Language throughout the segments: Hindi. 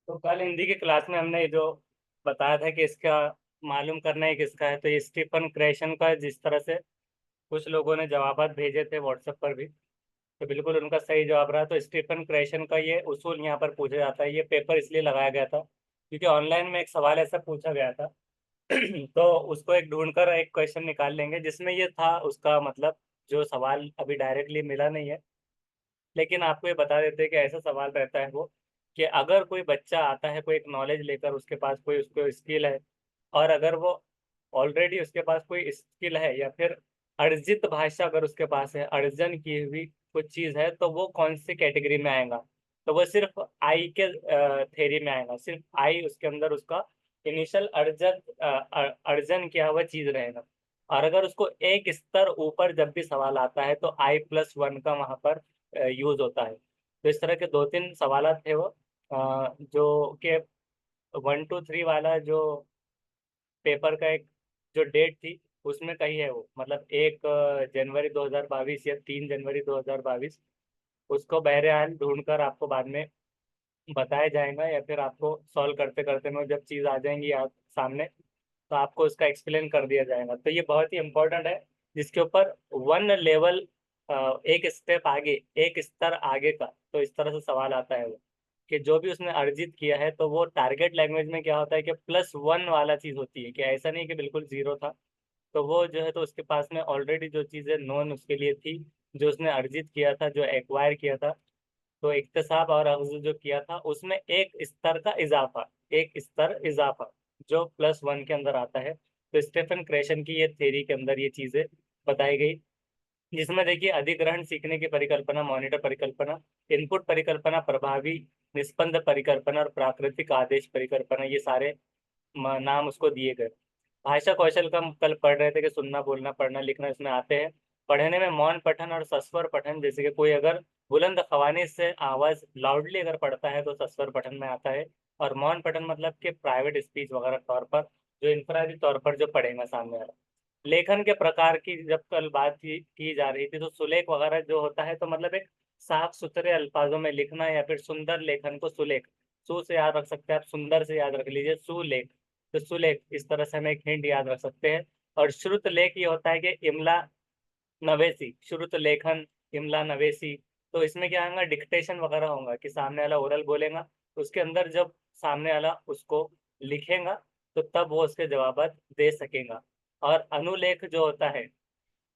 तो कल हिंदी की क्लास में हमने ये जो बताया था कि इसका मालूम करना है किसका है, तो ये स्टीफन क्रेशन का, जिस तरह से कुछ लोगों ने जवाबात भेजे थे व्हाट्सएप पर भी, तो बिल्कुल उनका सही जवाब रहा। तो स्टीफन क्रेशन का ये उसूल यहाँ पर पूछा जाता है। ये पेपर इसलिए लगाया गया था क्योंकि ऑनलाइन में एक सवाल ऐसा पूछा गया था। तो उसको एक ढूंढकर एक क्वेश्चन निकाल लेंगे जिसमें ये था, उसका मतलब जो सवाल अभी डायरेक्टली मिला नहीं है, लेकिन आपको ये बता देते हैं कि ऐसा सवाल रहता है वो, कि अगर कोई बच्चा आता है कोई एक नॉलेज लेकर, उसके पास कोई उसको स्किल है, और अगर वो ऑलरेडी उसके पास कोई स्किल है या फिर अर्जित भाषा अगर उसके पास है, अर्जन की हुई कुछ चीज है, तो वो कौन सी कैटेगरी में आएगा? तो वो सिर्फ आई के थेरी में आएगा। सिर्फ आई उसके अंदर उसका इनिशियल अर्जन किया हुआ चीज रहेगा। और अगर उसको एक स्तर ऊपर जब भी सवाल आता है तो I+1 का वहां पर यूज होता है। तो इस तरह के दो तीन सवाल थे वो, जो कि 1 2 3 वाला जो पेपर का एक जो डेट थी उसमें कही है वो, मतलब 1 जनवरी 2022 या 3 जनवरी 2022, उसको बहरहाल ढूंढकर आपको बाद में बताया जाएगा, या फिर आपको सॉल्व करते करते में जब चीज़ आ जाएंगी आप सामने, तो आपको उसका एक्सप्लेन कर दिया जाएगा। तो ये बहुत ही इंपॉर्टेंट है, जिसके ऊपर वन लेवल, एक स्टेप आगे, एक स्तर आगे का, तो इस तरह से सवाल आता है वो, कि जो भी उसने अर्जित किया है, तो वो टारगेट लैंग्वेज में क्या होता है कि +1 वाला चीज होती है, कि ऐसा नहीं कि बिल्कुल जीरो था। तो वो जो है, तो उसके पास में ऑलरेडी जो चीजें नॉन उसके लिए थी, जो उसने अर्जित किया था, जो एक्वायर किया था, तो इक्तसाब और अख्ज़ जो किया था, उसमें एक स्तर का इजाफा, एक स्तर इजाफा जो +1 के अंदर आता है। तो स्टेफन क्रेशन की ये थ्योरी के अंदर ये चीजें बताई गई, जिसमें देखिए अधिग्रहण सीखने की परिकल्पना, मॉनिटर परिकल्पना, इनपुट परिकल्पना, प्रभावी निस्पंद परिकल्पना और प्राकृतिक आदेश परिकल्पना, ये सारे नाम उसको दिए गए। भाषा कौशल का हम कल पढ़ रहे थे कि सुनना, बोलना, पढ़ना, लिखना इसमें आते हैं। पढ़ने में मौन पठन और सस्वर पठन, जैसे कि कोई अगर बुलंद खवानी से आवाज लाउडली अगर पढ़ता है तो सस्वर पठन में आता है। और मौन पठन मतलब कि प्राइवेट स्पीच वगैरह तौर पर, जो इंफरादी तौर पर जो पढ़ेगा सामने वाला। लेखन के प्रकार की जब कल बात की जा रही थी, तो सुलेख वगैरह जो होता है, तो मतलब एक साफ सुथरे अल्फाजों में लिखना, या फिर सुंदर लेखन को सुलेख, सु से याद रख सकते हैं आप, सुंदर से याद रख लीजिए सुलेख। तो सुलेख, इस तरह से हम एक हिंट याद रख सकते हैं। और श्रुत लेख ये होता है कि इमला नवेसी, श्रुत लेखन, इमला नवेसी। तो इसमें क्या होगा, डिक्टेशन वगैरह होगा, कि सामने वाला ओरल बोलेगा, तो उसके अंदर जब सामने वाला उसको लिखेगा, तो तब वो उसके जवाब दे सकेगा। और अनुलेख जो होता है,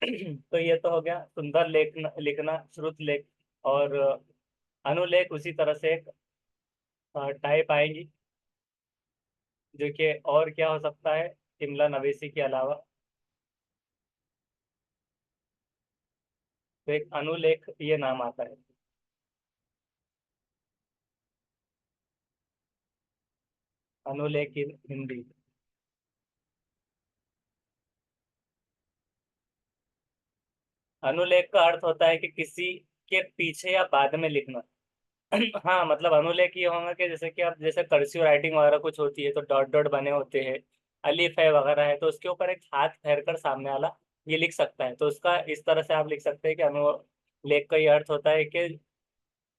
तो ये तो हो गया सुंदर लेख लिखना, श्रुत लेख। और अनुलेख उसी तरह से एक टाइप आएगी, जो कि और क्या हो सकता है इमला नवेसी के अलावा। तो एक अनुलेख ये नाम आता है। अनुलेख in हिंदी। अनुलेख का अर्थ होता है कि किसी के पीछे या बाद में लिखना। हाँ, मतलब अनुलेख ये होगा कि जैसे कि आप जैसे कर्सिव राइटिंग वगैरह कुछ होती है, तो डॉट डॉट बने होते हैं, अलिफ है वगैरह है, तो उसके ऊपर एक हाथ फेर कर सामने वाला ये लिख सकता है। तो उसका इस तरह से आप लिख सकते हैं कि अनुलेख का ये अर्थ होता है कि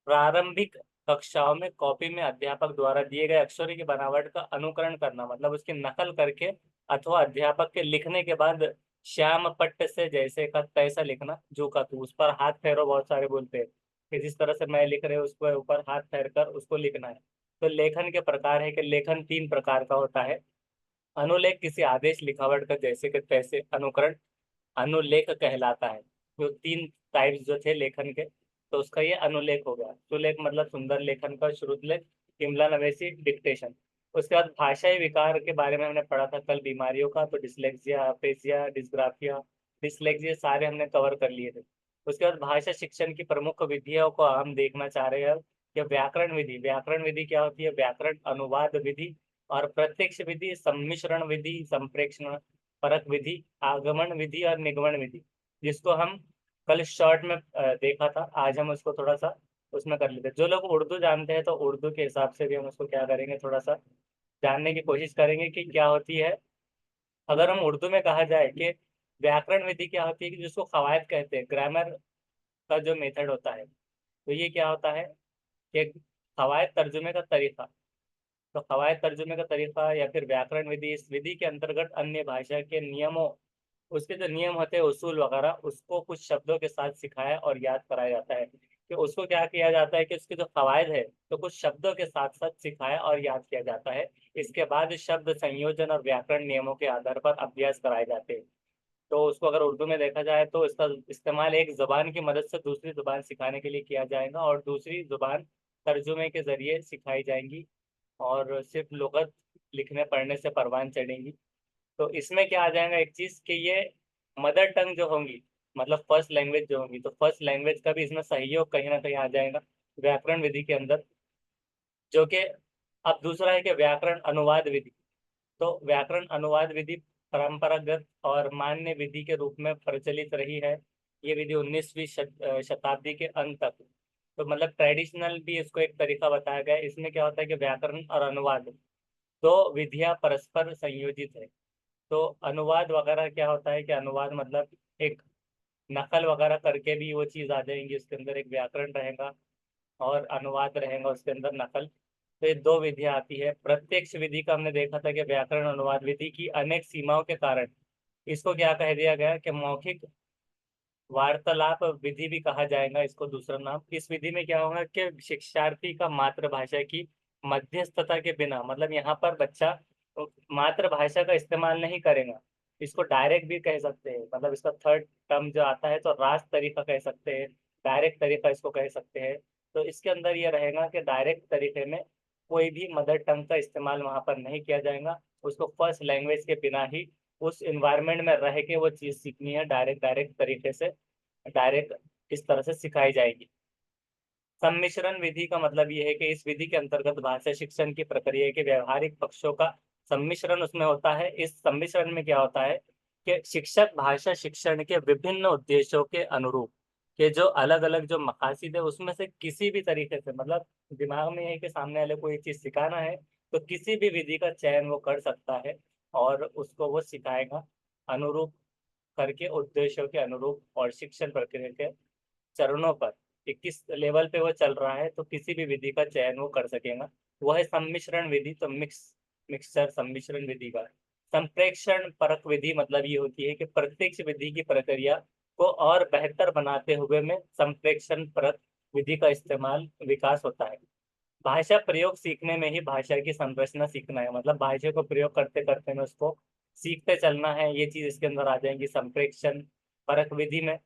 प्रारंभिक कक्षाओं में कॉपी में अध्यापक द्वारा दिए गए अक्षरों की बनावट का अनुकरण करना, मतलब उसकी नकल करके, अथवा अध्यापक के लिखने के बाद श्याम पट्ट से जैसे का तैसा लिखना, जो का तू, उस पर हाथ फेरो, बहुत सारे बोलते हैं कि जिस तरह से मैं लिख रहे उसके ऊपर हाथ फेर कर उसको लिखना है। तो लेखन के प्रकार है कि लेखन 3 प्रकार का होता है। अनुलेख किसी आदेश लिखावट का जैसे के तैसे अनुकरण अनुलेख कहलाता है। जो 3 टाइप्स जो थे लेखन के, तो उसका ये अनुलेख हो गया। सुलेख मतलब सुंदर लेखन का, श्रुतलेख, इमला नवेसी, डिक्टेशन। उसके बाद भाषाई विकार के बारे में हमने पढ़ा था कल, बीमारियों का, तो डिसलेक्सिया, अपेसिया, डिस्ग्राफिया, डिसलेक्सिया सारे हमने कवर कर लिए थे। उसके बाद भाषा शिक्षण की प्रमुख विधियों को हम देखना चाह रहे हैं कि व्याकरण विधि। व्याकरण विधि क्या होती है? व्याकरण अनुवाद विधि और प्रत्यक्ष विधि, सम्मिश्रण विधि, संप्रेक्षण परक विधि, आगमन विधि और निगमन विधि, जिसको हम कल शॉर्ट में देखा था। आज हम उसको थोड़ा सा उसमें कर लेते हैं। जो लोग उर्दू जानते हैं तो उर्दू के हिसाब से भी हम उसको क्या करेंगे, थोड़ा सा जानने की कोशिश करेंगे कि क्या होती है। अगर हम उर्दू में कहा जाए कि व्याकरण विधि क्या होती है, कि जिसको कवायद कहते हैं, ग्रामर का जो मेथड होता है, तो ये क्या होता है कि कवायद तर्जुमे का तरीका। तो कवायद तर्जुमे का तरीका या फिर व्याकरण विधि, इस विधि के अंतर्गत अन्य भाषा के नियमों, उसके जो नियम होते हैं उसूल वगैरह, उसको कुछ शब्दों के साथ सिखाया और याद कराया जाता है। कि उसको क्या किया जाता है कि उसके जो कवायद है तो कुछ शब्दों के साथ साथ सिखाया और याद किया जाता है। इसके बाद शब्द संयोजन और व्याकरण नियमों के आधार पर अभ्यास कराए जाते हैं। तो उसको अगर उर्दू में देखा जाए तो इसका इस्तेमाल एक जुबान की मदद से दूसरी जुबान सिखाने के लिए किया जाएगा और दूसरी जुबान तर्जुमे के जरिए सिखाई जाएंगी और सिर्फ लुगत लिखने पढ़ने से परवान चढ़ेंगी। तो इसमें क्या आ जाएगा एक चीज कि ये मदर टंग जो होंगी, मतलब फर्स्ट लैंग्वेज जो होंगी, तो फर्स्ट लैंग्वेज का भी इसमें सहयोग कहीं ना कहीं आ जाएगा व्याकरण विधि के अंदर। जो कि अब दूसरा है कि व्याकरण अनुवाद विधि। तो व्याकरण अनुवाद विधि परंपरागत और मान्य विधि के रूप में प्रचलित रही है। ये विधि 19वीं शताब्दी के अंत तक, तो मतलब ट्रेडिशनल भी इसको एक तरीका बताया गया है। इसमें क्या होता है कि व्याकरण और अनुवाद दो विधियां परस्पर संयोजित है। तो अनुवाद वगैरह क्या होता है कि अनुवाद मतलब एक नकल वगैरह करके भी वो चीज़ आ जाएंगी, उसके अंदर एक व्याकरण रहेगा और अनुवाद रहेगा उसके अंदर नकल। तो ये दो विधियां आती है। प्रत्यक्ष विधि का हमने देखा था कि व्याकरण अनुवाद विधि की अनेक सीमाओं के कारण इसको क्या कह दिया गया कि मौखिक वार्तालाप विधि भी कहा जाएगा इसको, दूसरा नाम। इस विधि में क्या होगा कि शिक्षार्थी का मातृभाषा की मध्यस्थता के बिना, मतलब यहाँ पर बच्चा मातृभाषा का इस्तेमाल नहीं करेगा। इसको डायरेक्ट भी कह सकते हैं, मतलब इसका थर्ड टर्म जो आता है तो रास्त तरीका कह सकते हैं, डायरेक्ट तरीका इसको कह सकते हैं। तो इसके अंदर ये रहेगा कि डायरेक्ट तरीके में कोई भी मदर टंग का इस्तेमाल वहां पर नहीं किया जाएगा। उसको फर्स्ट लैंग्वेज के बिना ही उस इन्वायरमेंट में रह के वो चीज़ सीखनी है, डायरेक्ट डायरेक्ट तरीके से, डायरेक्ट इस तरह से सिखाई जाएगी। सम्मिश्रण विधि का मतलब ये है कि इस विधि के अंतर्गत भाषा शिक्षण की प्रक्रिया के व्यवहारिक पक्षों का सम्मिश्रण उसमें होता है। इस सम्मिश्रण में क्या होता है कि शिक्षक भाषा शिक्षण के विभिन्न उद्देश्यों के अनुरूप के जो अलग अलग जो मकासद है उसमें से किसी भी तरीके से, मतलब दिमाग में है कि सामने वाले को ये चीज सिखाना है तो किसी भी विधि का चयन वो कर सकता है और उसको वो सिखाएगा अनुरूप करके, उद्देश्यों के अनुरूप और शिक्षण प्रक्रिया के चरणों पर कि किस लेवल पे वो चल रहा है, तो किसी भी विधि का चयन वो कर सकेगा। वो है सम्मिश्रण विधि। तो मिक्सचर सम्मिश्रण विधि का संप्रेक्षण परक विधि मतलब ये होती है कि प्रत्यक्ष विधि की प्रक्रिया को और बेहतर बनाते हुए में संप्रेक्षण परक विधि का इस्तेमाल विकास होता है। भाषा प्रयोग सीखने में ही भाषा की संरचना सीखना है, मतलब भाषा को प्रयोग करते करते में उसको सीखते चलना है। ये चीज इसके अंदर आ जाएंगी संप्रेक्षण परक विधि में।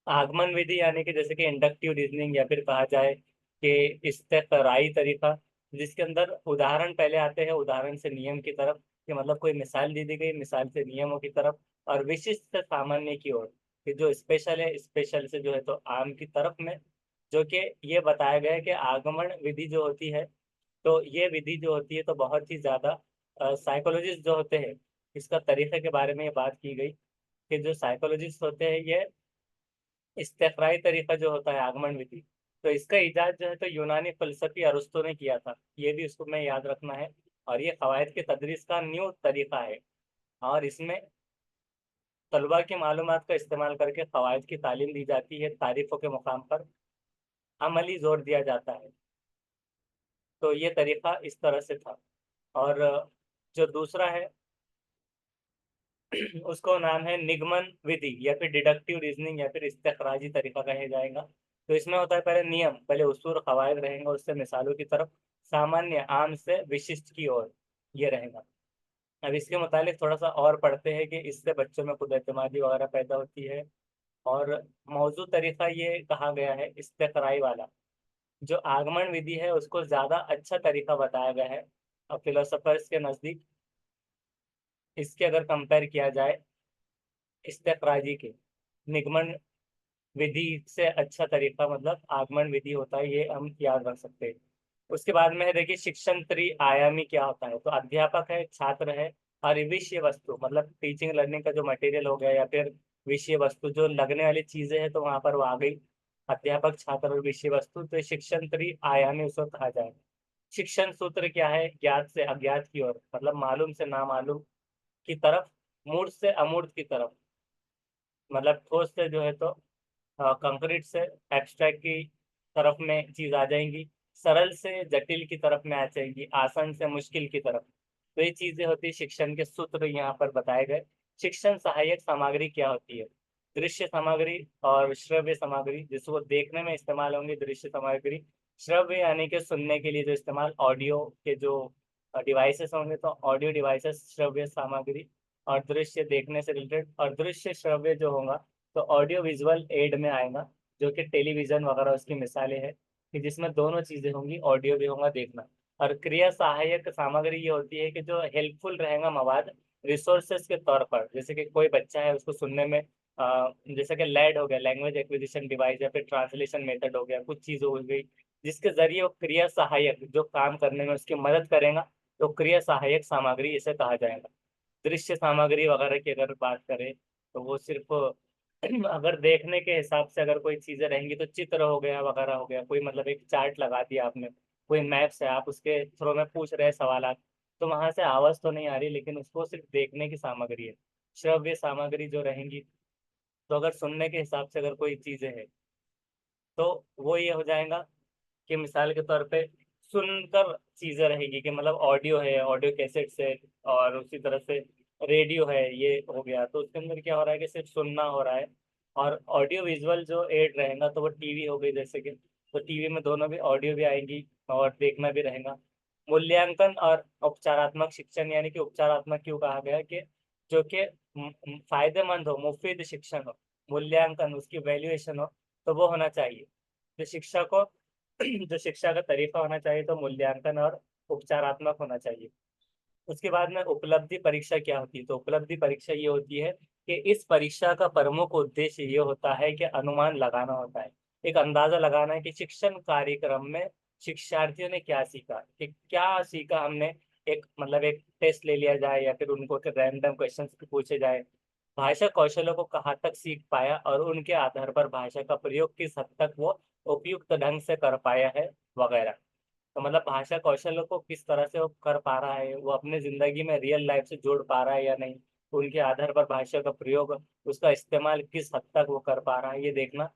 आगमन विधि यानी कि जैसे कि इंडक्टिव रीजनिंग या फिर कहा जाए कि इस्तेकराई तरीका, जिसके अंदर उदाहरण पहले आते हैं, उदाहरण से नियम की तरफ, कि मतलब कोई मिसाल दी गई, मिसाल से नियमों की तरफ, और विशिष्ट से सामान्य की ओर, कि जो स्पेशल है स्पेशल से जो है तो आम की तरफ में। जो कि ये बताया गया है कि आगमन विधि जो होती है, तो ये विधि जो होती है तो बहुत ही ज्यादा साइकोलॉजिस्ट जो होते हैं, इसका तरीके के बारे में ये बात की गई कि जो साइकोलॉजिस्ट होते हैं ये इस्तेफराई तरीका जो होता है आगमन विधि, तो इसका इजाद जो है तो यूनानी फलसफी अरस्तु ने किया था। ये भी उसको में याद रखना है। और ये कवायद के तदरीस का न्यू तरीका है और इसमें तलबा की मालूमात का इस्तेमाल करके कवायद की तालीम दी जाती है, तारीफों के मुकाम पर अमली जोर दिया जाता है। तो ये तरीका इस तरह से था। और जो दूसरा है उसको नाम है निगमन विधि या फिर डिडक्टिव रीजनिंग या फिर इस्तेखराजी तरीका कहा जाएगा। तो इसमें होता है पहले नियम, पहले उसूल कवायद रहेंगे, उससे मिसालों की तरफ, सामान्य आम से विशिष्ट की ओर ये रहेगा। अब इसके मुतालिक थोड़ा सा और पढ़ते हैं कि इससे बच्चों में खुद एतमादी वगैरह पैदा होती है। और मौजू तरीका ये कहा गया है इस्तेखराई वाला, जो आगमन विधि है उसको ज्यादा अच्छा तरीका बताया गया है और फिलोसफर्स के नजदीक इसके अगर कंपेयर किया जाए इस्तेखराजी के, निगमन विधि से अच्छा तरीका मतलब आगमन विधि होता है, ये हम याद रख सकते हैं। उसके बाद में है देखिए शिक्षण त्रिआयामी क्या होता है। तो अध्यापक है, छात्र है और विषय वस्तु, मतलब टीचिंग लर्निंग का जो मटेरियल हो गया या फिर विषय वस्तु जो लगने वाली चीजें हैं तो वहां पर वो आ गई अध्यापक, छात्र और विषय वस्तु। तो ये शिक्षण त्रिआयामी उसको कहा जाए। शिक्षण सूत्र क्या है, ज्ञात से अज्ञात की ओर, मतलब मालूम से नामालूम की तरफ, मूर्त से अमूर्त की तरफ, मतलब ठोस से जो है तो कंक्रीट से एब्स्ट्रैक्ट की तरफ में चीज आ जाएंगी। सरल से जटिल की तरफ में आ जाएगी, आसान से मुश्किल की तरफ। तो ये चीजें होती है, शिक्षण के सूत्र यहाँ पर बताए गए। शिक्षण सहायक सामग्री क्या होती है? दृश्य सामग्री और श्रव्य सामग्री, जिसको देखने में इस्तेमाल होंगी दृश्य सामग्री। श्रव्य यानी कि सुनने के लिए जो इस्तेमाल, ऑडियो के जो डिवाइसेस होंगे तो ऑडियो डिवाइसेस श्रव्य सामग्री। और दृश्य देखने से रिलेटेड, और दृश्य श्रव्य जो होगा तो ऑडियो विजुअल एड में आएगा, जो कि टेलीविजन वगैरह उसकी मिसालें हैं, कि जिसमें दोनों चीजें होंगी, ऑडियो भी होगा देखना। और क्रिया सहायक सामग्री ये होती है कि जो हेल्पफुल रहेगा मवाद रिसोर्सेस के तौर पर, जैसे कि कोई बच्चा है उसको सुनने में जैसे कि लैड हो गया, लैंग्वेज एक्विजिशन डिवाइस, या फिर ट्रांसलेशन मेथड हो गया, कुछ चीज हो गई जिसके जरिए वो क्रिया सहायक जो काम करने में उसकी मदद करेगा, तो क्रिया सहायक सामग्री इसे कहा जाएगा। दृश्य सामग्री वगैरह की अगर बात करें तो वो सिर्फ अगर देखने के हिसाब से अगर कोई चीजें रहेंगी तो चित्र हो गया वगैरह हो गया, कोई मतलब एक चार्ट लगा दिया आपने, कोई मैप्स है, आप उसके थ्रू में पूछ रहे हैं सवाल, तो वहां से आवाज तो नहीं आ रही, लेकिन उसको सिर्फ देखने की सामग्री है। श्रव्य सामग्री जो रहेंगी, तो अगर सुनने के हिसाब से अगर कोई चीजें है तो वो ये हो जाएगा कि मिसाल के तौर पे सुनकर चीजें रहेगी, कि मतलब ऑडियो है, ऑडियो कैसेट से, और उसी तरह से रेडियो है, ये हो गया, तो उसके अंदर क्या हो रहा है कि सिर्फ सुनना हो रहा है। और ऑडियो विजुअल जो एड रहेगा तो वो टीवी हो गई, जैसे कि तो टीवी में दोनों भी ऑडियो भी आएंगी और देखना भी रहेगा। मूल्यांकन और उपचारात्मक शिक्षण, यानी कि उपचारात्मक क्यों कहा गया, कि जो कि फायदेमंद हो, मुफीद शिक्षण हो, मूल्यांकन उसकी वैल्यूएशन हो, तो वो होना चाहिए। जो शिक्षा को जो शिक्षा का तरीका होना चाहिए तो मूल्यांकन और उपचारात्मक होना चाहिए। उसके बाद में उपलब्धि परीक्षा क्या होती है, तो उपलब्धि परीक्षा ये होती है कि इस परीक्षा का प्रमुख उद्देश्य ये होता है कि अनुमान लगाना होता है, एक अंदाजा लगाना है कि शिक्षण कार्यक्रम में शिक्षार्थियों ने क्या सीखा, कि क्या सीखा हमने। एक मतलब एक टेस्ट ले लिया जाए या फिर उनको रैंडम क्वेश्चंस पूछे जाए, भाषा कौशलों को कहाँ तक सीख पाया और उनके आधार पर भाषा का प्रयोग किस हद तक वो उपयुक्त ढंग से कर पाया है वगैरह। तो मतलब भाषा कौशल को किस तरह से वो कर पा रहा है, वो अपने जिंदगी में रियल लाइफ से जोड़ पा रहा है या नहीं, उनके आधार पर भाषा का प्रयोग, उसका इस्तेमाल किस हद तक वो कर पा रहा है, ये देखना।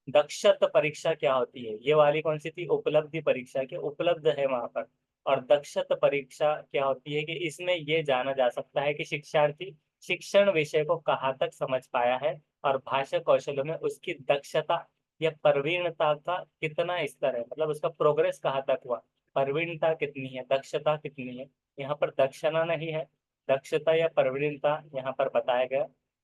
दक्षता परीक्षा क्या होती है, ये वाली कौन सी थी, उपलब्धि परीक्षा के उपलब्ध है वहां पर। और दक्षता परीक्षा क्या होती है, कि इसमें ये जाना जा सकता है कि शिक्षार्थी शिक्षण विषय को कहाँ तक समझ पाया है और भाषा कौशलों में उसकी दक्षता या प्रवीणता का कितना स्तर है, मतलब उसका प्रोग्रेस कहाँ तक हुआ, प्रवीणता कितनी है, दक्षता कितनी है। यहाँ पर दक्षता नहीं है, दक्षता या प्रवीणता यहाँ पर बताया गया।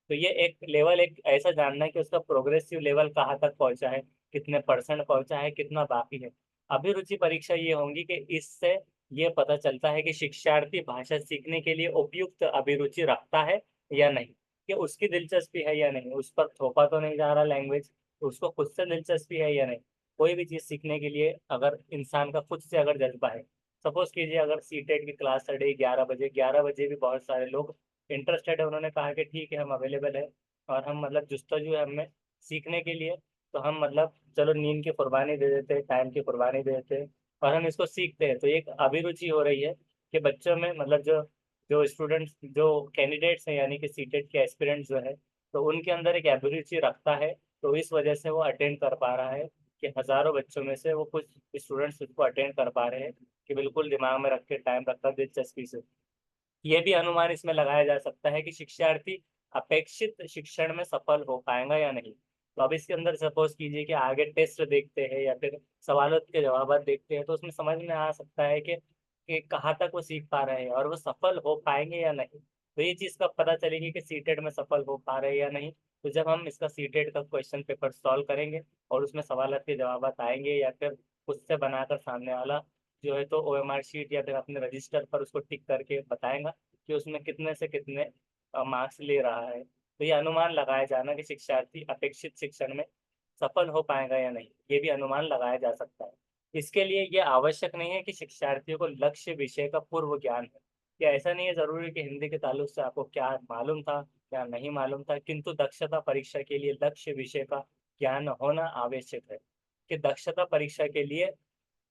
तो ये एक लेवल, एक ऐसा जानना है कि उसका प्रोग्रेसिव लेवल कहाँ तक पहुंचा है, कितने परसेंट पहुंचा है, कितना बाकी है। अभिरुचि परीक्षा ये होंगी कि इससे ये पता चलता है कि शिक्षार्थी भाषा सीखने के लिए उपयुक्त अभिरुचि रखता है या नहीं, कि उसकी दिलचस्पी है या नहीं, उस पर थोपा तो नहीं जा रहा लैंग्वेज, उसको खुद से दिलचस्पी है या नहीं। कोई भी चीज सीखने के लिए अगर इंसान का खुद से अगर जज्बा है, सपोज कीजिए अगर सीटेट की क्लास स्टडी 11 बजे, 11 बजे भी बहुत सारे लोग इंटरेस्टेड है, उन्होंने कहा कि ठीक है हम अवेलेबल है, और हम मतलब जुस्तजू है हमें सीखने के लिए, तो हम मतलब चलो नींद की कुर्बानी दे देते हैं, टाइम की कुर्बानी दे देते हैं, और हम इसको सीखते हैं। तो एक अभिरुचि हो रही है कि बच्चों में, मतलब जो जो स्टूडेंट्स जो कैंडिडेट्स हैं, यानी कि सीटेट के एस्पिरेंट्स जो है, तो उनके अंदर एक अभिरुचि रखता है, तो इस वजह से वो अटेंड कर पा रहा है, कि हजारों बच्चों में से वो कुछ स्टूडेंट्स उसको अटेंड कर पा रहे हैं, कि बिल्कुल दिमाग में रख के टाइम रखकर दिलचस्पी से। ये भी अनुमान इसमें लगाया जा सकता है कि शिक्षार्थी अपेक्षित शिक्षण में सफल हो पाएगा या नहीं। तो अब इसके अंदर सपोज कीजिए कि आगे टेस्ट देखते हैं या फिर सवालों के जवाब देखते हैं, तो उसमें समझ में आ सकता है कि कहाँ तक वो सीख पा रहे हैं और वो सफल हो पाएंगे या नहीं। तो ये चीज़ कब पता चलेगी कि सीटेट में सफल हो पा रहे हैं या नहीं, तो जब हम इसका सीटेट का क्वेश्चन पेपर सॉल्व करेंगे और उसमें सवाल के जवाब आएंगे, या फिर खुद से बनाकर सामने वाला जो है तो ओएमआर शीट या फिर अपने रजिस्टर पर उसको टिक करके बताएगा कि उसमें कितने से कितने मार्क्स ले रहा है। तो ये अनुमान लगाया जाना कि शिक्षार्थी अपेक्षित शिक्षण में सफल हो पाएगा या नहीं, ये भी अनुमान लगाया जा सकता है। इसके लिए ये आवश्यक नहीं है कि शिक्षार्थियों को लक्ष्य विषय का पूर्व ज्ञान है, कि ऐसा नहीं है जरूरी कि हिंदी के ताल्लुक से आपको क्या मालूम था क्या नहीं मालूम था, किंतु दक्षता परीक्षा के लिए लक्ष्य विषय का ज्ञान होना आवश्यक है, कि दक्षता परीक्षा के लिए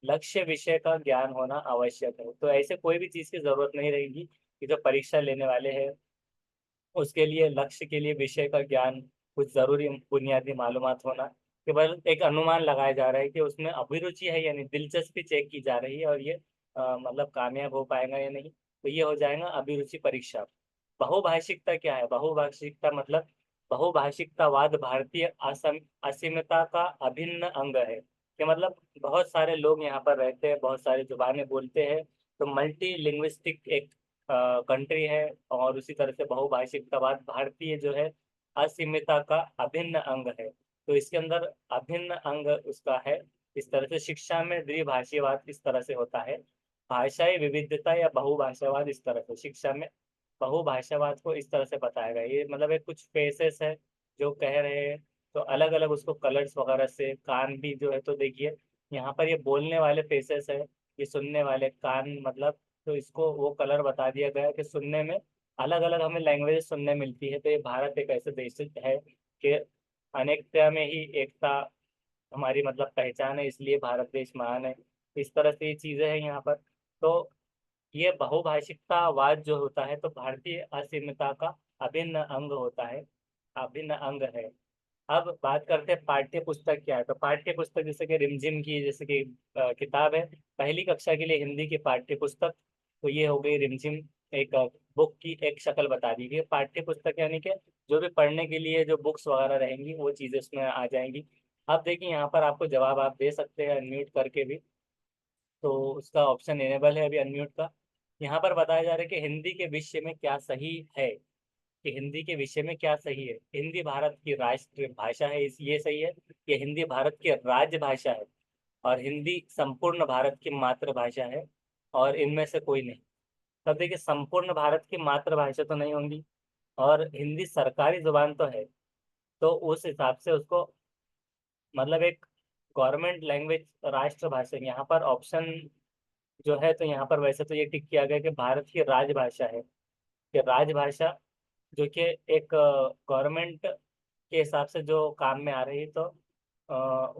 लक्ष्य विषय का ज्ञान होना आवश्यक है। तो ऐसे कोई भी चीज की जरूरत नहीं रहेगी कि जो परीक्षा लेने वाले हैं उसके लिए लक्ष्य के लिए विषय का ज्ञान कुछ जरूरी बुनियादी मालूमात होना, केवल एक अनुमान लगाया जा रहा है कि उसमें अभिरुचि है यानी दिलचस्पी चेक की जा रही है, और ये मतलब कामयाब हो पाएगा या नहीं। तो ये हो जाएगा अभिरुचि परीक्षा। बहुभाषिकता क्या है? बहुभाषिकता मतलब बहुभाषिकतावाद भारतीय असीमता का अभिन्न अंग है। कि मतलब बहुत सारे लोग यहाँ पर रहते हैं, बहुत सारी जुबानें बोलते हैं, तो मल्टी लिंग्विस्टिक एक कंट्री है। और उसी तरह से बहुभाषिकतावाद भारतीय जो है असीमता का अभिन्न अंग है। तो इसके अंदर अभिन्न अंग उसका है। इस तरह से शिक्षा में द्विभाषीवाद इस तरह से होता है। भाषाई विविधता या बहुभाषावाद इस तरह से शिक्षा में बहुभाषावाद को इस तरह से बताया गया। ये मतलब एक कुछ फेसेस है जो कह रहे हैं, तो अलग अलग उसको कलर्स वगैरह से कान भी जो है, तो देखिए यहाँ पर ये बोलने वाले फेसेस है, ये सुनने वाले कान मतलब, तो इसको वो कलर बता दिया गया है कि सुनने में अलग अलग हमें लैंग्वेज सुनने मिलती है। तो ये भारत एक ऐसे देश है कि अनेकता में ही एकता हमारी मतलब पहचान है, इसलिए भारत देश महान है। इस तरह से ये चीजें हैं यहाँ पर। तो ये बहुभाषिकतावाद जो होता है तो भारतीय असीमता का अभिन्न अंग होता है, अभिन्न अंग है। अब बात करते हैं पाठ्य पुस्तक क्या है। तो पाठ्य पुस्तक जैसे कि रिमझिम की जैसे कि किताब है पहली कक्षा के लिए हिंदी की पाठ्य पुस्तक, तो ये हो गई रिमझिम। एक बुक की एक शक्ल बता दी गई पाठ्य पुस्तक, यानी कि जो भी पढ़ने के लिए जो बुक्स वगैरह रहेंगी वो चीजें उसमें आ जाएंगी। अब देखिए यहाँ पर आपको जवाब आप दे सकते हैं अनम्यूट करके भी, तो उसका ऑप्शन इनेबल है अभी अनम्यूट का। यहाँ पर बताया जा रहा है कि हिंदी के विषय में क्या सही है, कि हिंदी के विषय में क्या सही है। हिंदी भारत की राष्ट्र भाषा है, इस ये सही है कि हिंदी भारत की राजभाषा है, और हिंदी संपूर्ण भारत की मातृभाषा है, और इनमें से कोई नहीं। तब देखिए संपूर्ण भारत की मातृभाषा तो नहीं होंगी, और हिंदी सरकारी जुबान तो है, तो उस हिसाब से उसको मतलब एक गवर्नमेंट लैंग्वेज राष्ट्रभाषा यहाँ पर ऑप्शन जो है। तो यहाँ पर वैसे तो ये टिक किया गया कि भारत की राजभाषा है, कि राजभाषा जो कि एक गवर्नमेंट के हिसाब से जो काम में आ रही है, तो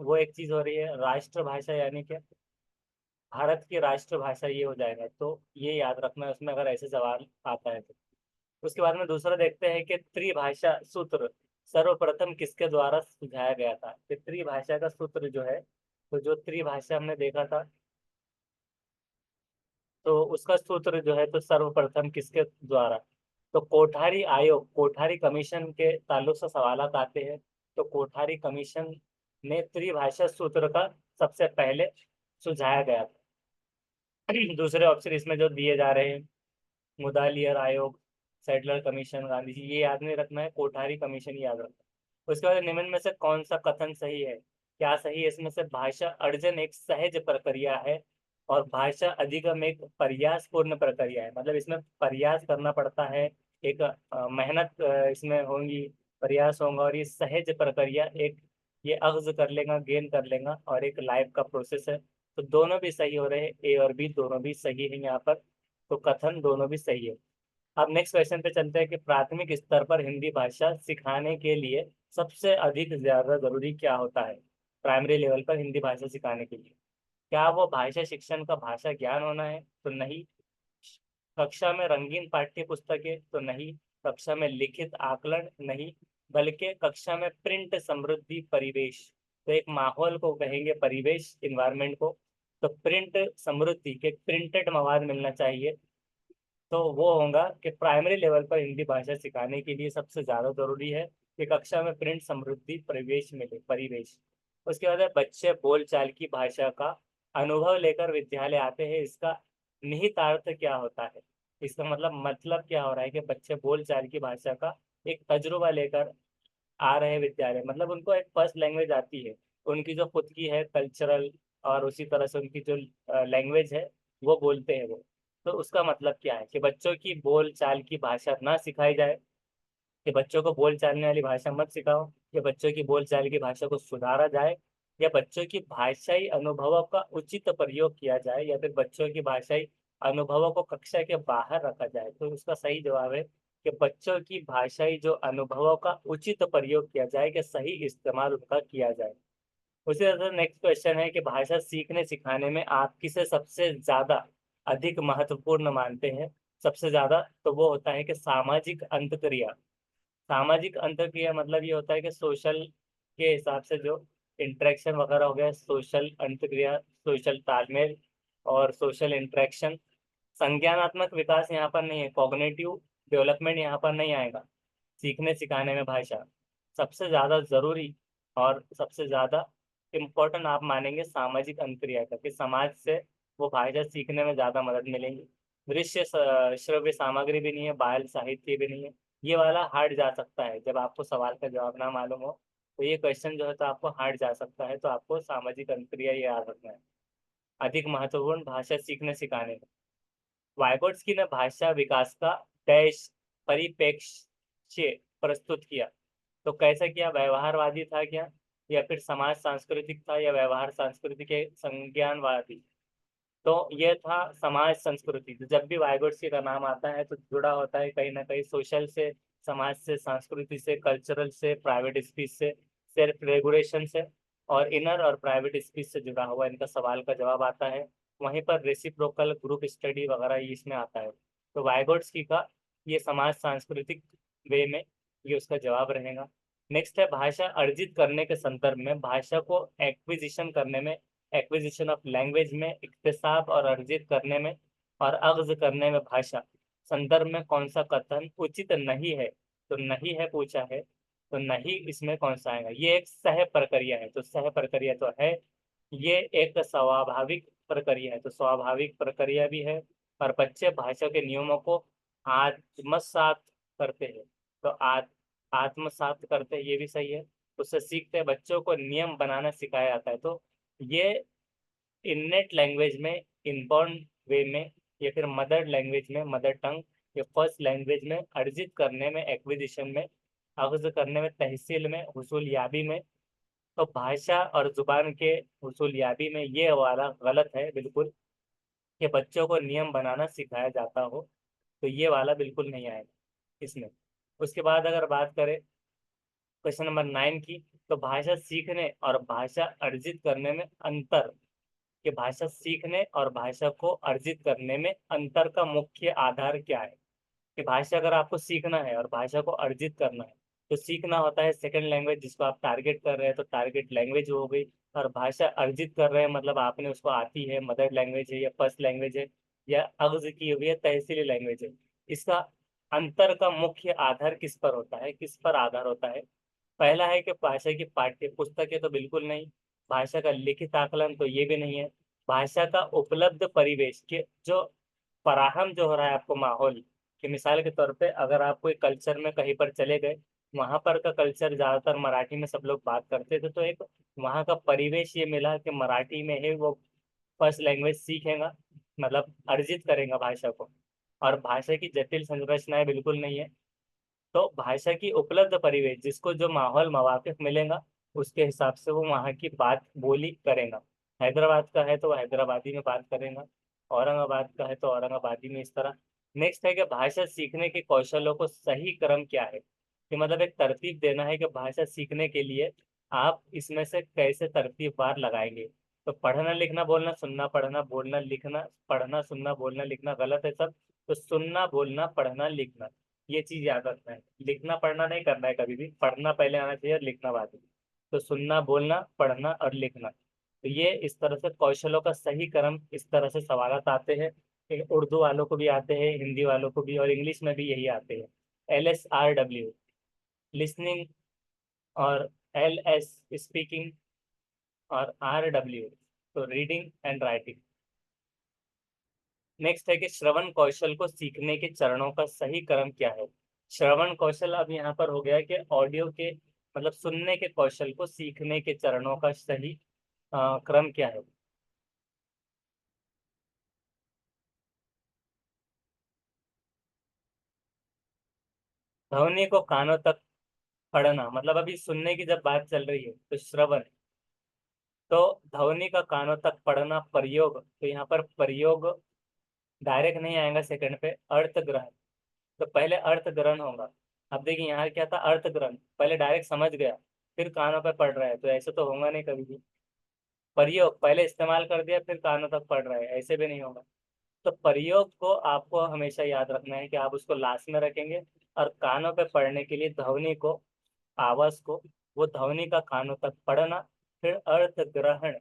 वो एक चीज हो रही है राष्ट्रभाषा, यानी कि भारत की राष्ट्रभाषा ये हो जाएगा। तो ये याद रखना है उसमें अगर ऐसे सवाल आता है तो। उसके बाद में दूसरा देखते हैं कि त्रिभाषा सूत्र सर्वप्रथम किसके द्वारा सुझाया गया था। कि त्रिभाषा का सूत्र जो है, तो जो त्रिभाषा हमने देखा था, तो उसका सूत्र जो है तो सर्वप्रथम किसके द्वारा। तो कोठारी आयोग, कोठारी कमीशन के ताल्लुक से सवालात आते हैं। तो कोठारी कमीशन ने त्रिभाषा सूत्र का सबसे पहले सुझाया गया था। दूसरे ऑप्शन इसमें जो दिए जा रहे हैं, मुदालियर आयोग, सेटलर कमीशन, गांधी जी, ये याद नहीं रखना है, कोठारी कमीशन याद रखना है। उसके बाद निम्न में से कौन सा कथन सही है, क्या सही है इसमें से। भाषा अर्जन एक सहज प्रक्रिया है, और भाषा अधिगम एक प्रयासपूर्ण प्रक्रिया है। मतलब इसमें प्रयास करना पड़ता है, एक मेहनत इसमें होंगी, प्रयास होगा, और ये सहज प्रक्रिया एक ये अख्ज कर लेगा, गेन कर लेगा, और एक लाइफ का प्रोसेस है। तो दोनों भी सही हो रहे हैं, ए और बी दोनों भी सही है यहाँ पर। तो कथन दोनों भी सही है। अब नेक्स्ट क्वेश्चन पे चलते हैं कि प्राथमिक स्तर पर हिंदी भाषा सिखाने के लिए सबसे अधिक ज्यादा जरूरी क्या होता है। प्राइमरी लेवल पर हिंदी भाषा सिखाने के लिए क्या वो भाषा शिक्षण का भाषा ज्ञान होना है? तो नहीं। कक्षा में रंगीन पाठ्य पुस्तकें? तो नहीं। कक्षा में लिखित आकलन? नहीं। बल्कि कक्षा में प्रिंट समृद्धि परिवेश, तो एक माहौल को कहेंगे, परिवेश इन्वायरमेंट को। तो प्रिंट समृद्धि के प्रिंटेड मवाद मिलना चाहिए। तो वो होगा कि प्राइमरी लेवल पर हिंदी भाषा सिखाने के लिए सबसे ज्यादा जरूरी है कि कक्षा में प्रिंट समृद्धि परिवेश मिले, परिवेश। उसके बाद है बच्चे बोलचाल की भाषा का अनुभव लेकर विद्यालय आते हैं, इसका निहितार्थ क्या होता है। इसका मतलब क्या हो रहा है कि बच्चे बोलचाल की भाषा का एक तजुर्बा लेकर आ रहे हैं विद्यालय, मतलब उनको एक फर्स्ट लैंग्वेज आती है, उनकी जो खुद की है कल्चरल, और उसी तरह से उनकी जो लैंग्वेज है वो बोलते हैं वो। तो उसका मतलब क्या है कि बच्चों की बोल चाल की भाषा ना सिखाई जाए, कि बच्चों को बोल चालने वाली भाषा मत सिखाओ, कि बच्चों की बोल चाल की भाषा को सुधारा जाए, या बच्चों की भाषाई अनुभवों का उचित प्रयोग किया जाए, या फिर बच्चों की भाषाई अनुभवों को कक्षा के बाहर रखा जाए। तो उसका सही जवाब है कि बच्चों की भाषाई जो अनुभवों का उचित प्रयोग किया जाए, कि सही इस्तेमाल उनका किया जाए। उसी तरह नेक्स्ट क्वेश्चन है कि भाषा सीखने सिखाने में आप किसे सबसे ज्यादा अधिक महत्वपूर्ण मानते हैं। सबसे ज्यादा तो वो होता है कि सामाजिक अंतक्रिया। सामाजिक अंतक्रिया मतलब ये होता है कि सोशल के हिसाब से जो इंटरेक्शन वगैरह हो गया, सोशल अंतक्रिया, सोशल तालमेल और सोशल इंटरेक्शन। संज्ञानात्मक विकास यहाँ पर नहीं है, कॉग्निटिव डेवलपमेंट यहाँ पर नहीं आएगा सीखने सिखाने में भाषा। सबसे ज़्यादा ज़रूरी और सबसे ज़्यादा इम्पोर्टेंट आप मानेंगे सामाजिक अंतक्रिया का, कि समाज से वो भाषा सीखने में ज़्यादा मदद मिलेगी। दृश्य श्रव्य सामग्री भी नहीं है, बाल साहित्य भी नहीं है, ये वाला हार्ड जा सकता है। जब आपको सवाल का जवाब ना मालूम हो तो ये क्वेश्चन जो है तो आपको हार्ड जा सकता है, तो आपको सामाजिक अंतक्रिया ये याद रखना है। अधिक महत्वपूर्ण भाषा सीखने सिखाने में वाइगोट्स्की ने भाषा विकास का डैश परिप्रेक्ष्य प्रस्तुत किया। तो कैसा किया, व्यवहारवादी था क्या, या फिर समाज सांस्कृतिक था, या व्यवहार सांस्कृतिक के संज्ञानवादी? तो ये था समाज संस्कृति। तो जब भी वाइगोट्स्की का नाम आता है तो जुड़ा होता है कहीं ना कहीं सोशल से, समाज से, संस्कृति से, कल्चरल से, प्राइवेट स्पीच से, सेल्फ रेगुलेशन से, और इनर और प्राइवेट स्पीच से जुड़ा हुआ इनका सवाल का जवाब आता है। वहीं पर रेसिप्रोकल ग्रुप स्टडी वगैरह इसमें आता है। तो वाइगोट्स्की का ये समाज सांस्कृतिक वे में ये उसका जवाब रहेगा। नेक्स्ट है भाषा अर्जित करने के संदर्भ में, भाषा को एक्विजिशन करने में, एक्विजिशन ऑफ लैंग्वेज में, इक्तसाब और अर्जित करने में और अख्ज करने में भाषा संदर्भ में कौन सा कथन उचित नहीं है? तो नहीं है पूछा है, तो नहीं इसमें कौन सा आएगा? ये एक सह प्रक्रिया है, तो सह प्रक्रिया तो है। ये एक स्वाभाविक प्रक्रिया है, तो स्वाभाविक प्रक्रिया भी है। और बच्चे भाषा के नियमों को आत्मसात करते हैं, तो आत्मसात करते हैं, ये भी सही है। उससे सीखते हैं, बच्चों को नियम बनाना सिखाया जाता है। तो ये इननेट लैंग्वेज में, इनबॉर्न वे में, या फिर मदर लैंग्वेज में, मदर टंग या फर्स्ट लैंग्वेज में अर्जित करने में, एक्विजिशन में, अख्ज करने में, तहसील में, हुसूल याबी में। तो भाषा और जुबान के हुसूल याबी में ये वाला गलत है बिल्कुल, कि बच्चों को नियम बनाना सिखाया जाता हो, तो ये वाला बिल्कुल नहीं आएगा इसमें। उसके बाद अगर बात करें क्वेश्चन नंबर 9 की, तो भाषा सीखने और भाषा अर्जित करने में अंतर, कि भाषा सीखने और भाषा को अर्जित करने में अंतर का मुख्य आधार क्या है? कि भाषा अगर आपको सीखना है और भाषा को अर्जित करना है, तो सीखना होता है सेकंड लैंग्वेज जिसको आप टारगेट कर रहे हैं, तो टारगेट लैंग्वेज हो गई। और भाषा अर्जित कर रहे हैं मतलब आपने उसको आती है, मदर लैंग्वेज है या फर्स्ट लैंग्वेज है या अग्ज की हुई है, तहसीली लैंग्वेज है। इसका अंतर का मुख्य आधार किस पर होता है, किस पर आधार होता है? पहला है कि भाषा की पाठ्य पुस्तकें तो बिल्कुल नहीं, भाषा का लिखित आकलन तो ये भी नहीं है, भाषा का उपलब्ध परिवेश के जो फराहम जो हो रहा है आपको माहौल, कि मिसाल के तौर पे अगर आप कोई कल्चर में कहीं पर चले गए, वहां पर का कल्चर ज्यादातर मराठी में सब लोग बात करते थे, तो एक वहां का परिवेश ये मिला कि मराठी में ही वो फर्स्ट लैंग्वेज सीखेगा, मतलब अर्जित करेगा भाषा को। और भाषा की जटिल संरचनाएं बिल्कुल नहीं है। तो भाषा की उपलब्ध परिवेश, जिसको जो माहौल मवाकिफ मिलेगा उसके हिसाब से वो वहाँ की बात बोली करेगा। हैदराबाद का है तो वो हैदराबादी में बात करेगा, औरंगाबाद का है तो औरंगाबादी में, इस तरह। नेक्स्ट है कि भाषा सीखने के कौशलों को सही क्रम क्या है, कि मतलब एक तरतीब देना है कि भाषा सीखने के लिए आप इसमें से कैसे तरतीबवार लगाएंगे। तो पढ़ना लिखना बोलना, सुनना पढ़ना बोलना लिखना, पढ़ना सुनना बोलना लिखना गलत है सब। तो सुनना बोलना पढ़ना लिखना, ये चीज याद रखना है। लिखना पढ़ना नहीं करना है कभी भी, पढ़ना पहले आना चाहिए और लिखना बाद में। तो सुनना बोलना पढ़ना और लिखना, तो ये इस तरह से कौशलों का सही क्रम, इस तरह से सवालात आते हैं। उर्दू वालों को भी आते हैं, हिंदी वालों को भी, और इंग्लिश में भी यही आते हैं। LSRW लिसनिंग, और LS स्पीकिंग, और RW तो रीडिंग एंड राइटिंग। नेक्स्ट है कि श्रवण कौशल को सीखने के चरणों का सही क्रम क्या है? श्रवण कौशल अब यहाँ पर हो गया कि ऑडियो के मतलब सुनने के कौशल को सीखने के चरणों का सही क्रम क्या है? ध्वनि को कानों तक पढ़ना, मतलब अभी सुनने की जब बात चल रही है तो श्रवण, तो ध्वनि का कानों तक पढ़ना। प्रयोग, तो यहाँ पर प्रयोग डायरेक्ट नहीं आएगा सेकंड पे, अर्थ ग्रहण। तो पहले अर्थ ग्रहण होगा। अब देखिए यहाँ क्या था, अर्थ ग्रहण पहले डायरेक्ट समझ गया, फिर कानों पर पढ़ रहा है, तो ऐसे तो होगा नहीं कभी भी। प्रयोग पहले इस्तेमाल कर दिया फिर कानों तक पढ़ रहा है, ऐसे भी नहीं होगा। तो प्रयोग को आपको हमेशा याद रखना है कि आप उसको लास्ट में रखेंगे। और कानों पे पढ़ने के लिए ध्वनि को, आवाज को, वो ध्वनि का कानों तक पढ़ना, फिर अर्थ ग्रहण,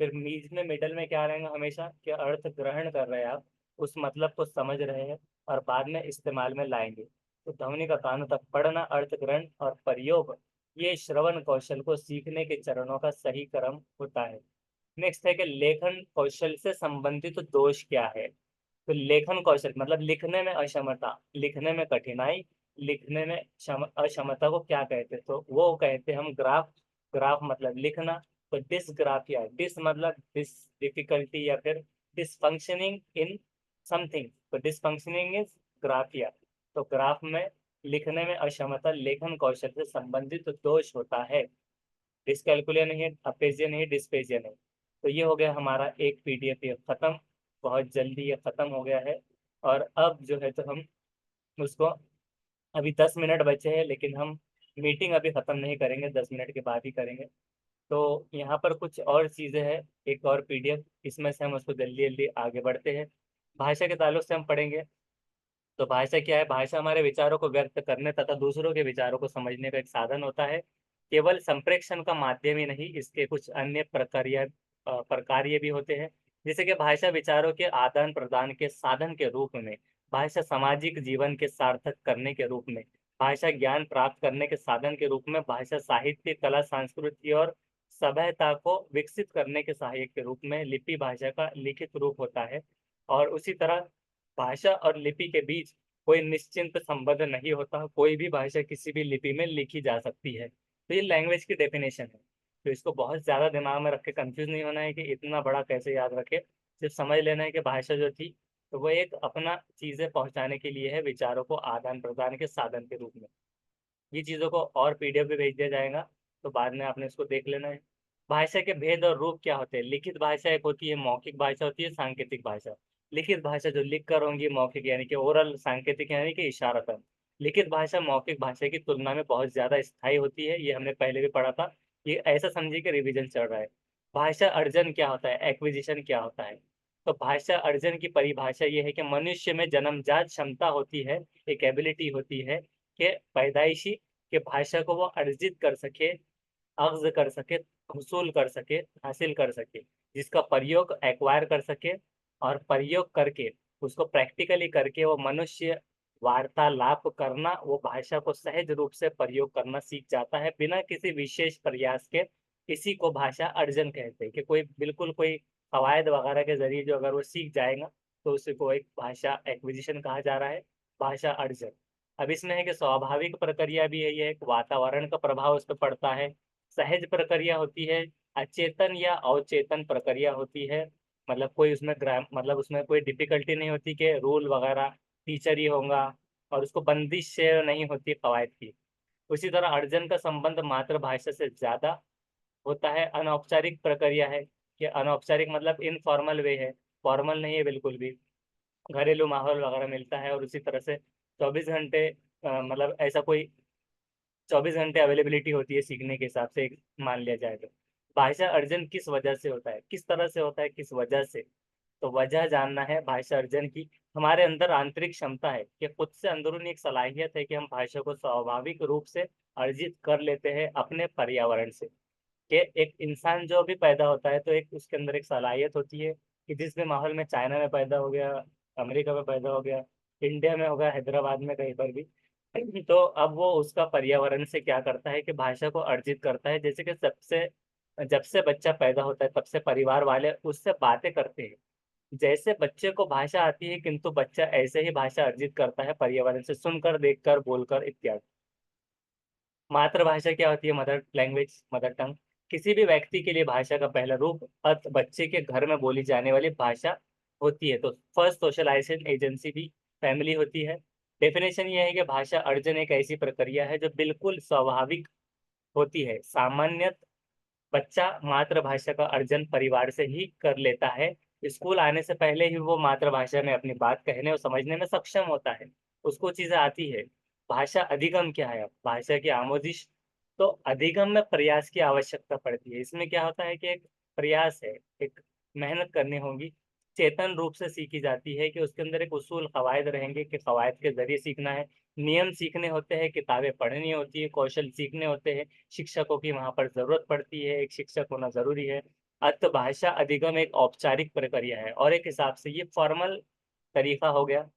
फिर बीच में मिडल में क्या रहेगा हमेशा कि अर्थ ग्रहण कर रहे हैं आप, उस मतलब को समझ रहे हैं और बाद में इस्तेमाल में लाएंगे। तो ध्वनि का कानों तक पढ़ना, अर्थ ग्रहण और प्रयोग, ये श्रवण कौशल को सीखने के चरणों का सही क्रम होता है। नेक्स्ट है कि लेखन कौशल से संबंधित दोष क्या है। तो लेखन कौशल मतलब लिखने में अक्षमता, लिखने में कठिनाई, लिखने में अक्षमता को क्या कहते हैं, तो वो कहते हैं हम ग्राफ। ग्राफ मतलब लिखना। तो डिसग्राफिया, डिस मतलब डिस डिफिकल्टी या फिर डिसफंक्शनिंग इन समथिंग, तो डिसफंक्शनिंग इज ग्राफिया। तो ग्राफ में लिखने में अक्षमता लेखन कौशल से संबंधित दोष होता है। डिसकैलकुलिया नहीं है, अपेजिया नहीं है, डिस्पेजिया नहीं। तो ये हो गया हमारा एक पीडीएफ ये खत्म, बहुत जल्दी ये खत्म हो गया है। और अब जो है तो हम उसको, अभी 10 मिनट बचे हैं लेकिन हम मीटिंग अभी खत्म नहीं करेंगे, 10 मिनट के बाद ही करेंगे। तो यहाँ पर कुछ और चीजें हैं, एक और पीडीएफ, इसमें से हम उसको जल्दी जल्दी आगे बढ़ते हैं। भाषा के ताल्लुक से हम पढ़ेंगे। तो भाषा क्या है? भाषा हमारे विचारों को व्यक्त करने तथा दूसरों के विचारों को समझने का एक साधन होता है। केवल संप्रेषण का माध्यम ही नहीं, इसके कुछ अन्य प्रकार्य भी होते हैं। जैसे कि भाषा विचारों के आदान प्रदान के साधन के रूप में, भाषा सामाजिक जीवन के सार्थक करने के रूप में, भाषा ज्ञान प्राप्त करने के साधन के रूप में, भाषा साहित्य कला संस्कृति और सभ्यता को विकसित करने के सहायक के रूप में, लिपि भाषा का लिखित रूप होता है। और उसी तरह भाषा और लिपि के बीच कोई निश्चित संबंध नहीं होता, कोई भी भाषा किसी भी लिपि में लिखी जा सकती है। तो ये लैंग्वेज की डेफिनेशन है। तो इसको बहुत ज्यादा दिमाग में रख के कंफ्यूज नहीं होना है कि इतना बड़ा कैसे याद रखे। सिर्फ समझ लेना है कि भाषा जो थी तो वो एक अपना चीजें पहुंचाने के लिए है, विचारों को आदान प्रदान के साधन के रूप में। ये चीज़ों को और पीडीएफ भी भेज दिया जाएगा, तो बाद में आपने इसको देख लेना है। भाषा के भेद और रूप क्या होते हैं? लिखित भाषा एक होती है, मौखिक भाषा होती है, सांकेतिक भाषा। लिखित भाषा जो लिख कर होंगी, मौखिक यानी कि ओरल, सांकेतिक यानी कि इशारतन। लिखित भाषा मौखिक भाषा की तुलना में बहुत ज्यादा स्थायी होती है, ये हमने पहले भी पढ़ा था। ये ऐसा समझिए कि रिवीजन चल रहा है। भाषा अर्जन क्या होता है, एक्विजिशन क्या होता है? तो भाषा अर्जन की परिभाषा ये है कि मनुष्य में जन्मजात क्षमता होती है, एक एबिलिटी होती है कि पैदाइशी, कि भाषा को वो अर्जित कर सके, अख्ज़ कर सके, हुसूल कर सके, हासिल कर सके, जिसका प्रयोग एक्वायर कर सके, और प्रयोग करके उसको प्रैक्टिकली करके वो मनुष्य वार्तालाप करना, वो भाषा को सहज रूप से प्रयोग करना सीख जाता है बिना किसी विशेष प्रयास के। इसी को भाषा अर्जन कहते हैं कि कोई बिल्कुल कोई कवायद वगैरह के जरिए जो अगर वो सीख जाएगा तो उसी को एक भाषा एक्विजिशन कहा जा रहा है, भाषा अर्जन। अब इसमें है कि स्वाभाविक प्रक्रिया भी है, ये एक वातावरण का प्रभाव उस पर पड़ता है। सहज प्रक्रिया होती है, अचेतन या अवचेतन प्रक्रिया होती है। मतलब कोई उसमें ग्राम मतलब उसमें कोई डिफिकल्टी नहीं होती कि रूल वगैरह टीचर ही होगा, और उसको बंदिश से नहीं होती कवायद की। उसी तरह अर्जन का संबंध मातृभाषा से ज्यादा होता है। अनौपचारिक प्रक्रिया है कि अनौपचारिक मतलब इनफॉर्मल वे है, फॉर्मल नहीं है बिल्कुल भी। घरेलू माहौल वगैरह मिलता है, और उसी तरह से 24 घंटे मतलब ऐसा कोई 24 घंटे अवेलेबिलिटी होती है सीखने के हिसाब से, मान लिया जाए तो। भाषा अर्जन किस वजह से होता है, किस तरह से होता है, किस वजह से? तो वजह जानना है भाषा अर्जन की। हमारे अंदर आंतरिक क्षमता है कि खुद से अंदरूनी एक सलाहियत है कि हम भाषा को स्वाभाविक रूप से अर्जित कर लेते हैं अपने पर्यावरण से। कि एक इंसान जो भी पैदा होता है तो एक उसके अंदर एक सलाहियत होती है कि जिस भी माहौल में, चाइना में पैदा हो गया, अमेरिका में पैदा हो गया, इंडिया में होगा, हैदराबाद में, कहीं पर भी, तो अब वो उसका पर्यावरण से क्या करता है कि भाषा को अर्जित करता है। जैसे कि सबसे जब से बच्चा पैदा होता है तब से परिवार वाले उससे बातें करते हैं, जैसे बच्चे को भाषा आती है किंतु बच्चा ऐसे ही भाषा अर्जित करता है पर्यावरण से, सुनकर, देखकर, बोलकर इत्यादि। मातृभाषा क्या होती है? Mother language, mother tongue. किसी भी व्यक्ति के लिए भाषा का पहला रूप अर्थ बच्चे के घर में बोली जाने वाली भाषा होती है। तो फर्स्ट सोशलाइजेशन एजेंसी भी फैमिली होती है। डेफिनेशन ये है कि भाषा अर्जन एक ऐसी प्रक्रिया है जो बिल्कुल स्वाभाविक होती है। सामान्य बच्चा मातृभाषा का अर्जन परिवार से ही कर लेता है। स्कूल आने से पहले ही वो मातृभाषा में अपनी बात कहने और समझने में सक्षम होता है, उसको चीजें आती है। भाषा अधिगम क्या है? अब भाषा की आमोजिश। तो अधिगम में प्रयास की आवश्यकता पड़ती है। इसमें क्या होता है कि एक प्रयास है, एक मेहनत करनी होगी। चेतन रूप से सीखी जाती है, कि उसके अंदर एक उसूल कवायद रहेंगे कि कवायद के जरिए सीखना है, नियम सीखने होते हैं, किताबें पढ़नी होती है, कौशल सीखने होते हैं, शिक्षकों की वहां पर जरूरत पड़ती है, एक शिक्षक होना जरूरी है। अत भाषा अधिगम एक औपचारिक प्रक्रिया है, और एक हिसाब से ये फॉर्मल तरीका हो गया।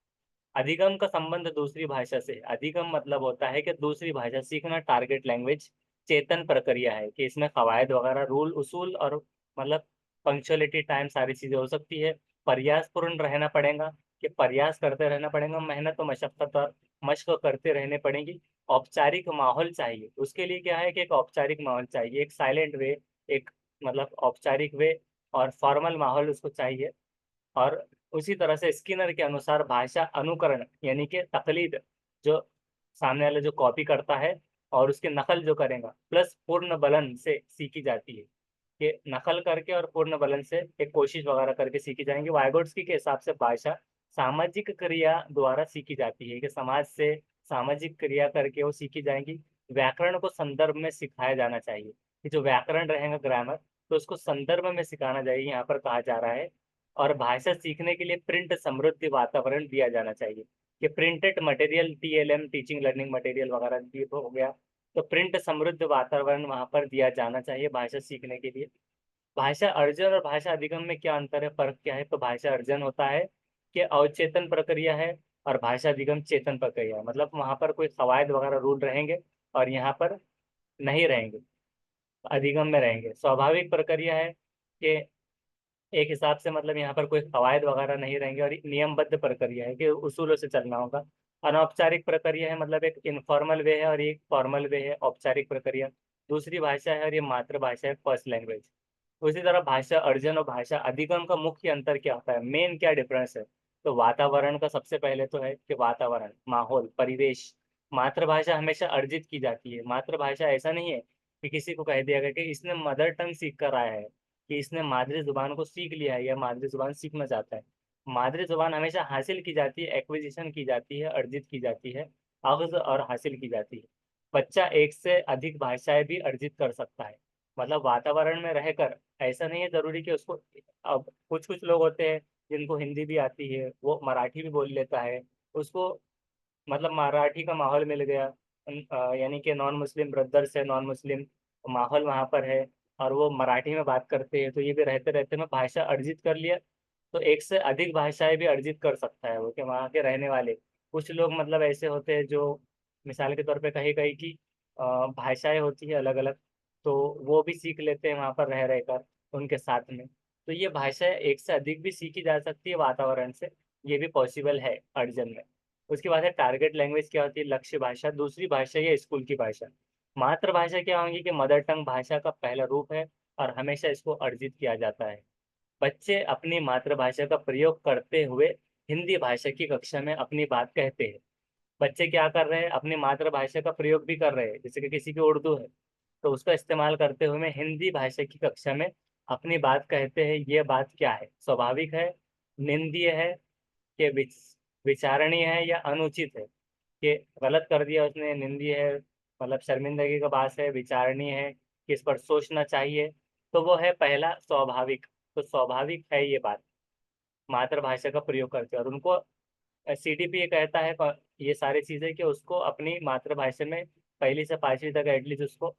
अधिगम का संबंध दूसरी भाषा से, अधिगम मतलब होता है कि दूसरी भाषा सीखना, टारगेट लैंग्वेज चेतन प्रक्रिया है, कि इसमें कवायद वगैरह, रूल उसूल और मतलब पंक्चुअलिटी, टाइम, सारी चीजें हो सकती है। प्रयास पूर्ण रहना पड़ेगा, कि प्रयास करते रहना पड़ेगा, मेहनत और मशक्कत और मशक करते रहने पड़ेगी। औपचारिक माहौल चाहिए, उसके लिए क्या है कि एक औपचारिक माहौल चाहिए, एक साइलेंट वे, एक मतलब औपचारिक वे और फॉर्मल माहौल उसको चाहिए। और उसी तरह से स्किनर के अनुसार भाषा अनुकरण यानी कि तकलीद, जो सामने वाला जो कॉपी करता है और उसकी नकल जो करेगा, प्लस पूर्ण बलन से सीखी जाती है, कि नकल करके और पूर्ण बलन से एक कोशिश वगैरह करके सीखी जाएंगी। वाइगोट्स्की के हिसाब से भाषा सामाजिक क्रिया द्वारा सीखी जाती है, कि समाज से सामाजिक क्रिया करके वो सीखी जाएंगी। व्याकरण को संदर्भ में सिखाया जाना चाहिए, कि जो व्याकरण रहेगा, ग्रामर, तो उसको संदर्भ में सिखाना चाहिए, यहाँ पर कहा जा रहा है। और भाषा सीखने के लिए प्रिंट समृद्धि वातावरण दिया जाना चाहिए, कि printed material, TLM, teaching learning material वगैरह भी हो गया, तो प्रिंट समृद्ध वातावरण वहां पर दिया जाना चाहिए भाषा सीखने के लिए। भाषा अर्जन और भाषा अधिगम में क्या अंतर है, फर्क क्या है? तो भाषा अर्जन होता है कि अवचेतन प्रक्रिया है, और भाषा अधिगम चेतन प्रक्रिया है, मतलब वहां पर कोई कवायद वगैरह रूल रहेंगे और यहाँ पर नहीं रहेंगे, अधिगम में रहेंगे। स्वाभाविक प्रक्रिया है कि एक हिसाब से मतलब यहाँ पर कोई कवायद वगैरह नहीं रहेंगे, और नियमबद्ध प्रक्रिया है कि उसूलों से चलना होगा। अनौपचारिक प्रक्रिया है, मतलब एक इनफॉर्मल वे है और एक फॉर्मल वे है, औपचारिक प्रक्रिया। दूसरी भाषा है और ये मातृभाषा है, फर्स्ट लैंग्वेज। उसी तरह भाषा अर्जन और भाषा अधिगम का मुख्य अंतर क्या होता है, मेन क्या डिफरेंस है? तो वातावरण का सबसे पहले तो है कि वातावरण, माहौल, परिवेश। मातृभाषा हमेशा अर्जित की जाती है, मातृभाषा ऐसा नहीं है कि किसी को कह दिया गया कि इसने मदर टंग सीख कर आया है, कि इसने मादरी जुबान को सीख लिया है या मादरी जुबान सीखना चाहता है। मादरी जुबान हमेशा हासिल की जाती है, एक्विजिशन की जाती है, अर्जित की जाती है, अख्ज और हासिल की जाती है। बच्चा एक से अधिक भाषाएं भी अर्जित कर सकता है, मतलब वातावरण में रहकर। ऐसा नहीं है जरूरी कि उसको, अब कुछ कुछ लोग होते हैं जिनको हिंदी भी आती है, वो मराठी भी बोल लेता है, उसको मतलब मराठी का माहौल मिल गया, यानी कि नॉन मुस्लिम ब्रदर्स है, नॉन मुस्लिम माहौल वहाँ पर है, और वो मराठी में बात करते हैं, तो ये भी रहते रहते में भाषा अर्जित कर लिया। तो एक से अधिक भाषाएं भी अर्जित कर सकता है वो, कि वहाँ के रहने वाले कुछ लोग मतलब ऐसे होते हैं जो, मिसाल के तौर पे कहीं कहीं की भाषाएं होती है अलग अलग, तो वो भी सीख लेते हैं वहाँ पर रह रहकर उनके साथ में। तो ये भाषाएं एक से अधिक भी सीखी जा सकती है वातावरण से, ये भी पॉसिबल है अर्जन में। उसके बाद है टारगेट लैंग्वेज, क्या होती है? लक्ष्य भाषा, दूसरी भाषा या स्कूल की भाषा। मातृभाषा क्या होंगी? कि मदर टंग भाषा का पहला रूप है, और हमेशा इसको अर्जित किया जाता है। बच्चे अपनी मातृभाषा का प्रयोग करते हुए हिंदी भाषा की कक्षा में अपनी बात कहते हैं। बच्चे क्या कर रहे हैं? अपनी मातृभाषा का प्रयोग भी कर रहे हैं, जैसे कि किसी की उर्दू है तो उसका इस्तेमाल करते हुए मैं हिंदी भाषा की कक्षा में अपनी बात कहते हैं। ये बात क्या है? स्वाभाविक है, निंदनीय है, कि विचारणीय है, या अनुचित है? कि गलत कर दिया उसने, निंदनीय है मतलब शर्मिंदगी का बात है, विचारणीय है कि इस पर सोचना चाहिए, तो वो है पहला स्वाभाविक। तो स्वाभाविक है ये बात, मातृभाषा का प्रयोग करते हैं, और उनको सीडीपी ये कहता है ये सारी चीजें कि उसको अपनी मातृभाषा में पहली से पांचवी तक एटलीस्ट उसको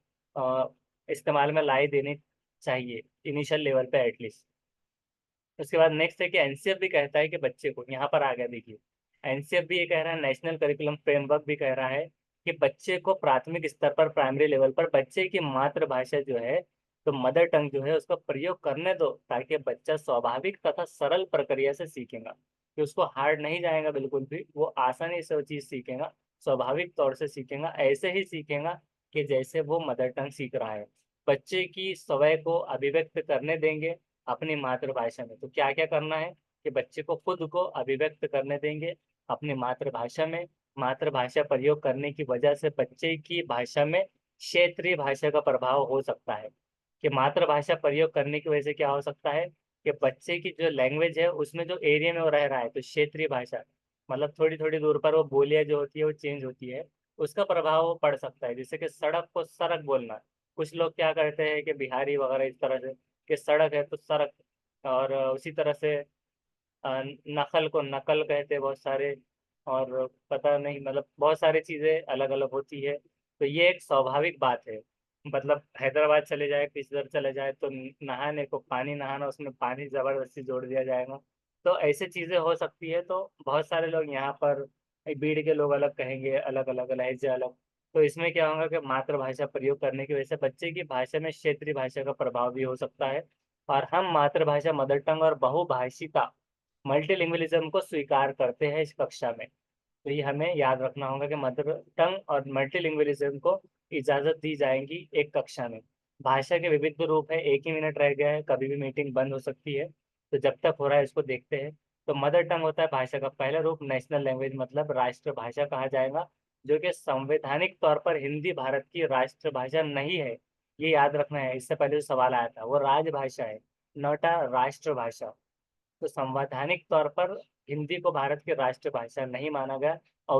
इस्तेमाल में लाई देनी चाहिए, इनिशियल लेवल पे एटलीस्ट। उसके बाद नेक्स्ट है कि एनसीएफ भी कहता है कि बच्चे को, यहाँ पर आ गया देखिए, एनसीएफ भी ये कह रहा है, नेशनल करिकुलम फ्रेमवर्क भी कह रहा है कि बच्चे को प्राथमिक स्तर पर, प्राइमरी लेवल पर बच्चे की मातृभाषा जो है, तो मदर टंग जो है, उसका प्रयोग करने दो, ताकि बच्चा स्वाभाविक तथा सरल प्रक्रिया से सीखेगा, कि उसको हार्ड नहीं जाएगा बिल्कुल भी, वो आसानी से वो चीज़ सीखेगा, स्वाभाविक तौर से सीखेगा, ऐसे ही सीखेगा कि जैसे वो मदर टंग सीख रहा है। बच्चे की स्वयं को अभिव्यक्त करने देंगे अपनी मातृभाषा में। तो क्या क्या करना है? कि बच्चे को खुद को अभिव्यक्त करने देंगे अपनी मातृभाषा में। मातृभाषा प्रयोग करने की वजह से बच्चे की भाषा में क्षेत्रीय भाषा का प्रभाव हो सकता है, कि मातृभाषा प्रयोग करने की वजह से क्या हो सकता है? कि बच्चे की जो लैंग्वेज है उसमें जो एरिया में वो रह रहा है, तो क्षेत्रीय भाषा मतलब थोड़ी थोड़ी दूर पर वो बोलियां जो होती है वो चेंज होती है, उसका प्रभाव वो पड़ सकता है। जैसे कि सड़क को सड़क बोलना, कुछ लोग क्या करते हैं कि बिहारी वगैरह इस तरह से, कि सड़क है तो सड़क, और उसी तरह से नकल को नकल कहते हैं बहुत सारे, और पता नहीं मतलब बहुत सारी चीजें अलग अलग होती है। तो ये एक स्वाभाविक बात है। मतलब हैदराबाद चले जाए, किसी इधर चले जाए, तो नहाने को पानी नहाना, उसमें पानी जबरदस्ती जोड़ दिया जाएगा। तो ऐसे चीजें हो सकती है। तो बहुत सारे लोग यहाँ पर बीड़ के लोग अलग कहेंगे, अलग अलग लहजे अलग। तो इसमें क्या होगा कि मातृभाषा प्रयोग करने की वजह से बच्चे की भाषा में क्षेत्रीय भाषा का प्रभाव भी हो सकता है। और हम मातृभाषा मदर टंग और बहुभाषिता मल्टीलिंगुअलिज्म को स्वीकार करते हैं इस कक्षा में। तो ये हमें याद रखना होगा कि मदर टंग और मल्टीलिंगुअलिज्म को इजाजत दी जाएगी एक कक्षा में। भाषा के विविध रूप है, एक ही मिनट रह गया है, कभी भी मीटिंग बंद हो सकती है। तो जब तक हो रहा है इसको देखते हैं। तो मदर टंग होता है भाषा का पहला रूप, नेशनल लैंग्वेज मतलब राष्ट्रभाषा कहा जाएगा। जो कि संवैधानिक तौर पर हिंदी भारत की राष्ट्रभाषा नहीं है। ये याद रखना है, इससे पहले जो सवाल आया था वो राजभाषा है, नॉट अ राष्ट्रभाषा। तो संवैधानिक तौर पर हिंदी को भारत की राष्ट्रभाषा नहीं माना गया।